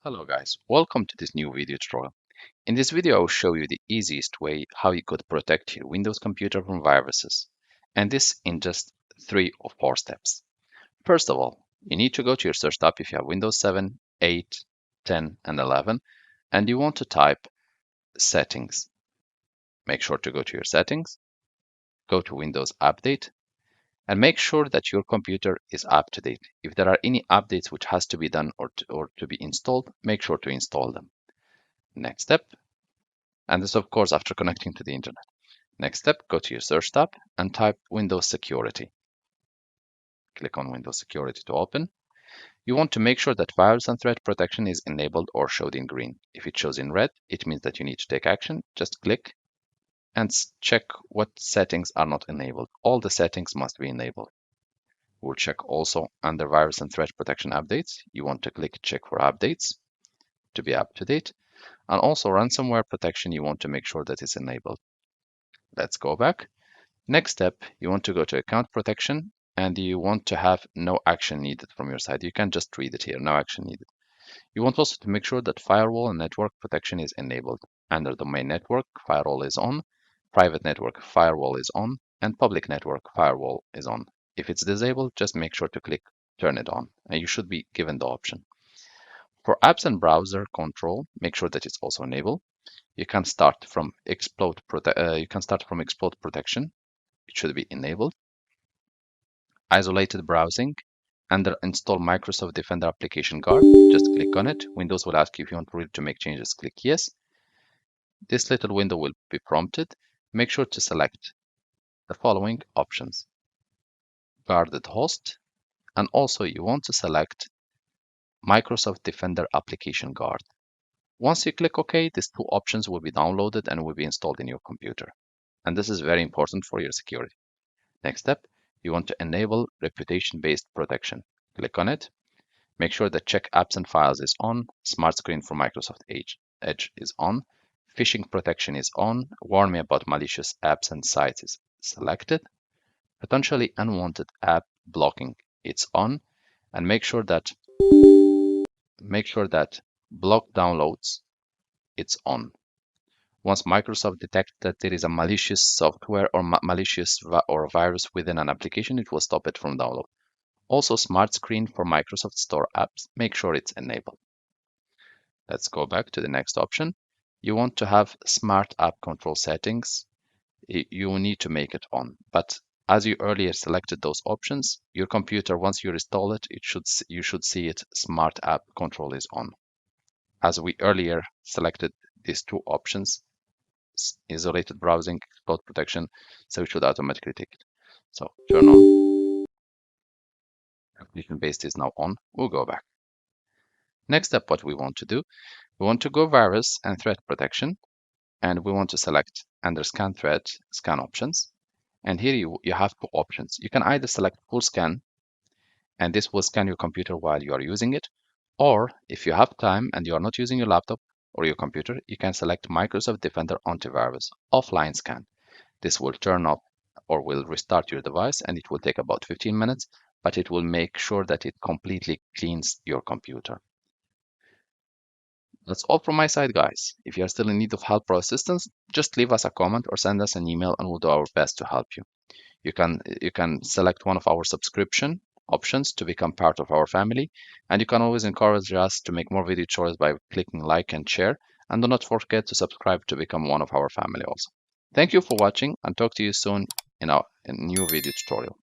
Hello guys, welcome to this new video tutorial. In this video I will show you the easiest way how you could protect your Windows computer from viruses, and this in just 3 or 4 steps. First of all, you need to go to your search tab if you have Windows 7, 8, 10 and 11 and you want to type settings. Make sure to go to your settings, go to Windows Update and make sure that your computer is up to date. If there are any updates which has to be done or to be installed, make sure to install them. Next step, and this of course after connecting to the internet. Next step, go to your search tab and type Windows Security. Click on Windows Security to open. You want to make sure that virus and threat protection is enabled or showed in green. If it shows in red, it means that you need to take action. Just click and check what settings are not enabled. All the settings must be enabled. We'll check also under virus and threat protection updates. You want to click check for updates to be up to date. And also ransomware protection, you want to make sure that it's enabled. Let's go back. Next step, you want to go to account protection and you want to have no action needed from your side. You can just read it here, no action needed. You want also to make sure that firewall and network protection is enabled. Under domain network, firewall is on, private network, firewall is on, and public network, firewall is on. If it's disabled, just make sure to click turn it on, and you should be given the option. For apps and browser control, make sure that it's also enabled. You can start from exploit protection. It should be enabled. Isolated browsing. Under install Microsoft Defender application guard, just click on it. Windows will ask you if you want to make changes. Click yes. This little window will be prompted. Make sure to select the following options: guarded host, and also you want to select Microsoft Defender application guard. Once you click OK, these two options will be downloaded and will be installed in your computer. And this is very important for your security. Next step, you want to enable reputation-based protection. Click on it. Make sure that check apps and files is on. Smart screen for Microsoft Edge is on. Phishing protection is on. Warn me about malicious apps and sites is selected. Potentially unwanted app blocking, it's on. And make sure that block downloads, it's on. Once Microsoft detects that there is a malicious software or malicious or virus within an application, it will stop it from download. Also, Smart Screen for Microsoft Store apps, make sure it's enabled. Let's go back to the next option. You want to have Smart App Control settings. You need to make it on. But as you earlier selected those options, your computer, once you install it, you should see it Smart App Control is on. As we earlier selected these two options, isolated browsing, exploit protection, so it should automatically take it. So turn on. Application based is now on. We'll go back. Next step, what we want to do, we want to go virus and threat protection, and we want to select under scan threat, scan options. And here you have two options. You can either select full scan, and this will scan your computer while you are using it, or if you have time and you are not using your laptop or your computer, you can select Microsoft Defender Antivirus offline scan. This will turn off or will restart your device, and it will take about 15 minutes, but it will make sure that it completely cleans your computer. That's all from my side, guys. If you are still in need of help or assistance, just leave us a comment or send us an email and we'll do our best to help you. You can select one of our subscription options to become part of our family, and you can always encourage us to make more video tutorials by clicking like and share, and do not forget to subscribe to become one of our family also. Thank you for watching and talk to you soon in a new video tutorial.